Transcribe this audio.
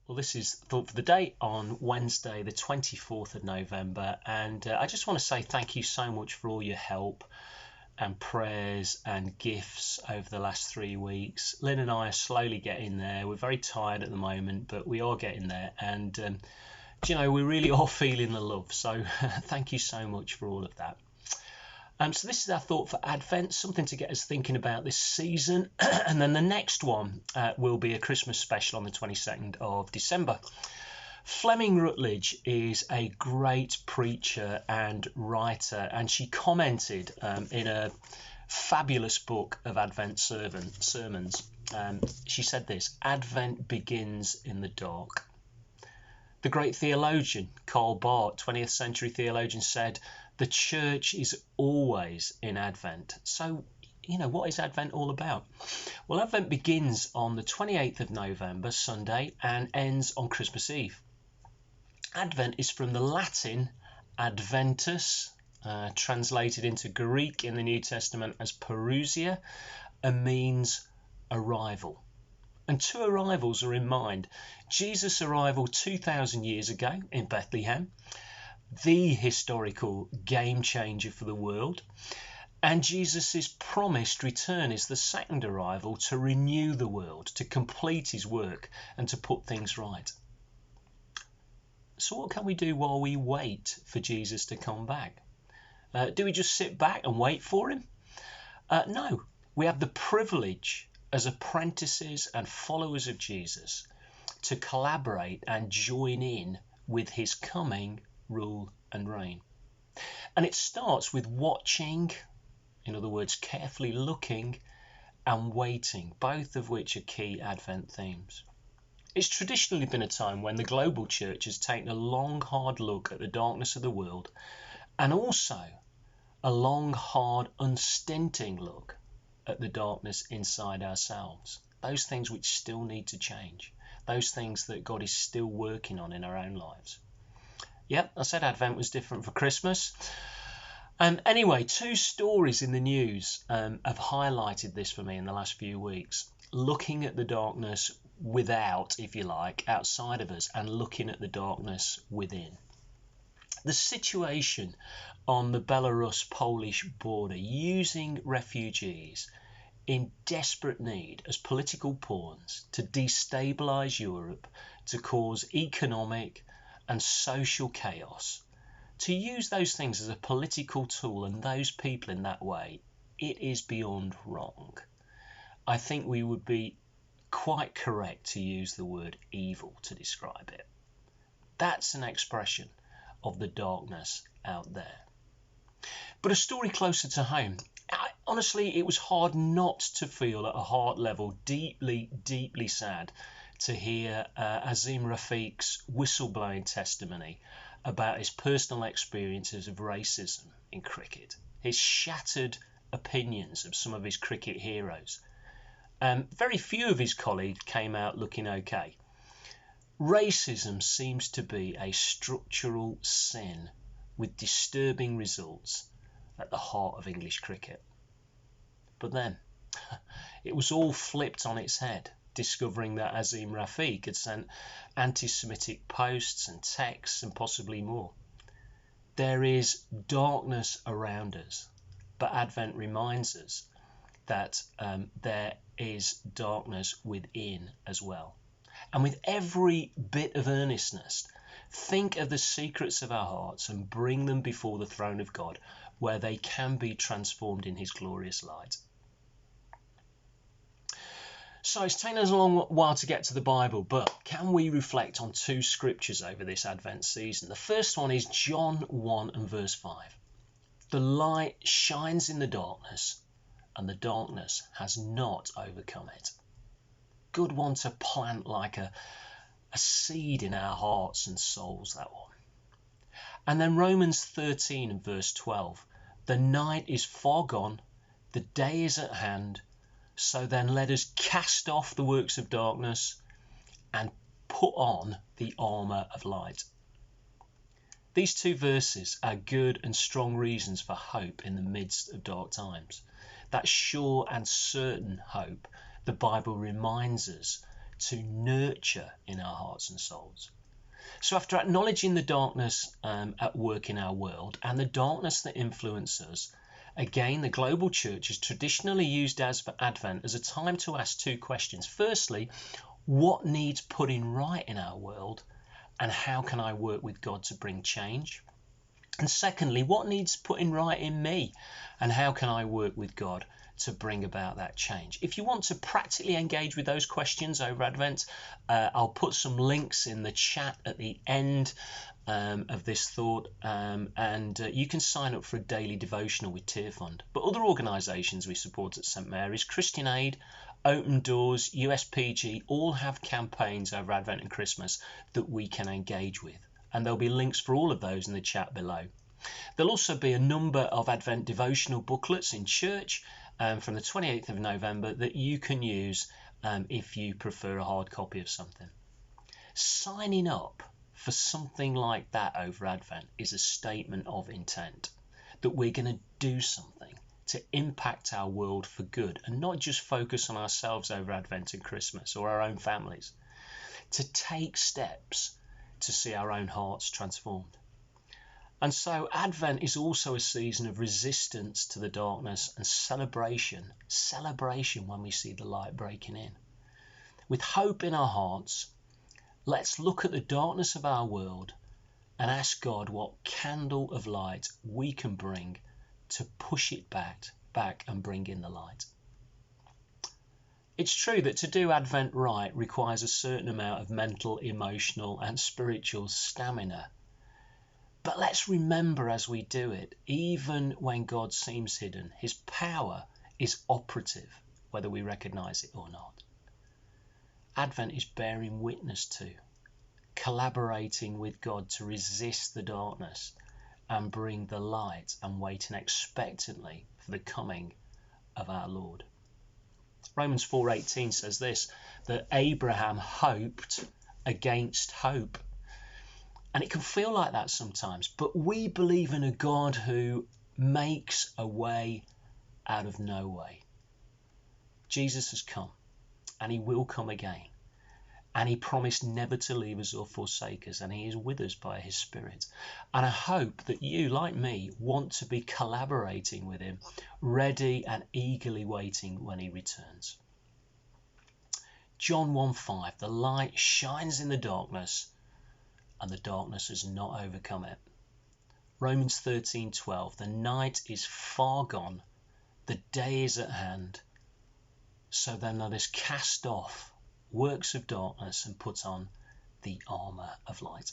Well, this is Thought for the Day on Wednesday, the 24th of November. And I just want to say thank you so much for all your help and prayers and gifts over the last 3 weeks. Lynn and I are slowly getting there. We're very tired at the moment, but we are getting there. And, we really are feeling the love. So thank you so much for all of that. So this is our thought for Advent, something to get us thinking about this season. And then the next one will be a Christmas special on the 22nd of December. Fleming Rutledge is a great preacher and writer, and she commented in a fabulous book of Advent sermons. She said this: Advent begins in the dark. The great theologian Karl Barth, 20th century theologian, said, the church is always in Advent. So, what is Advent all about? Well, Advent begins on the 28th of November, Sunday, and ends on Christmas Eve. Advent is from the Latin Adventus, translated into Greek in the New Testament as parousia, and means arrival. And two arrivals are in mind. Jesus' arrival 2,000 years ago in Bethlehem, the historical game changer for the world, and Jesus' promised return is the second arrival to renew the world, to complete his work and to put things right. So what can we do while we wait for Jesus to come back? Do we just sit back and wait for him? No, we have the privilege as apprentices and followers of Jesus to collaborate and join in with his coming rule and reign. And it starts with watching, in other words, carefully looking and waiting, both of which are key Advent themes. It's traditionally been a time when the global church has taken a long, hard look at the darkness of the world, and also a long, hard, unstinting look at the darkness inside ourselves. Those things which still need to change. Those things that God is still working on in our own lives. Yep, I said Advent was different for Christmas. Anyway, two stories in the news have highlighted this for me in the last few weeks. Looking at the darkness without, if you like, outside of us, and looking at the darkness within. The situation on the Belarus-Polish border, using refugees in desperate need as political pawns to destabilise Europe, to cause economic and social chaos, to use those things as a political tool and those people in that way, it is beyond wrong. I think we would be quite correct to use the word evil to describe it. That's an expression of the darkness out there. But a story closer to home. Honestly, it was hard not to feel at a heart level deeply, deeply sad to hear Azim Rafiq's whistleblowing testimony about his personal experiences of racism in cricket, his shattered opinions of some of his cricket heroes. Very few of his colleagues came out looking okay. Racism seems to be a structural sin with disturbing results at the heart of English cricket. But then, it was all flipped on its head, discovering that Azim Rafiq had sent anti-Semitic posts and texts and possibly more. There is darkness around us, but Advent reminds us that there is darkness within as well. And with every bit of earnestness, think of the secrets of our hearts and bring them before the throne of God, where they can be transformed in his glorious light. So it's taken us a long while to get to the Bible, but can we reflect on two scriptures over this Advent season? The first one is John 1 and verse 5. The light shines in the darkness, and the darkness has not overcome it. Good one to plant like a seed in our hearts and souls, that one. And then Romans 13 and verse 12. The night is far gone, the day is at hand. So then let us cast off the works of darkness and put on the armour of light. These two verses are good and strong reasons for hope in the midst of dark times. That sure and certain hope the Bible reminds us to nurture in our hearts and souls. So after acknowledging the darkness at work in our world and the darkness that influences us, again, the global church has traditionally used Advent as a time to ask two questions. Firstly, what needs putting right in our world, and how can I work with God to bring change? And secondly, what needs putting right in me, and how can I work with God to bring about that change? If you want to practically engage with those questions over Advent, I'll put some links in the chat at the end of this thought, and you can sign up for a daily devotional with Tear Fund. But other organisations we support at St Mary's, Christian Aid, Open Doors, USPG, all have campaigns over Advent and Christmas that we can engage with. And there'll be links for all of those in the chat below. There'll also be a number of Advent devotional booklets in church from the 28th of November that you can use if you prefer a hard copy of something. Signing up for something like that over Advent is a statement of intent that we're going to do something to impact our world for good and not just focus on ourselves over Advent and Christmas or our own families, to take steps to see our own hearts transformed. And so Advent is also a season of resistance to the darkness and celebration when we see the light breaking in. With hope in our hearts, let's look at the darkness of our world and ask God what candle of light we can bring to push it back and bring in the light. It's true that to do Advent right requires a certain amount of mental, emotional, and spiritual stamina. But let's remember as we do it, even when God seems hidden, his power is operative, whether we recognize it or not. Advent is bearing witness to, collaborating with God to resist the darkness and bring the light, and waiting expectantly for the coming of our Lord. Romans 4:18 says this, that Abraham hoped against hope. And it can feel like that sometimes, but we believe in a God who makes a way out of no way. Jesus has come, and he will come again. And he promised never to leave us or forsake us, and he is with us by his Spirit. And I hope that you, like me, want to be collaborating with him, ready and eagerly waiting when he returns. John 1:5, the light shines in the darkness, and the darkness has not overcome it. Romans 13:12, the night is far gone, the day is at hand. So then let us cast off works of darkness and put on the armour of light.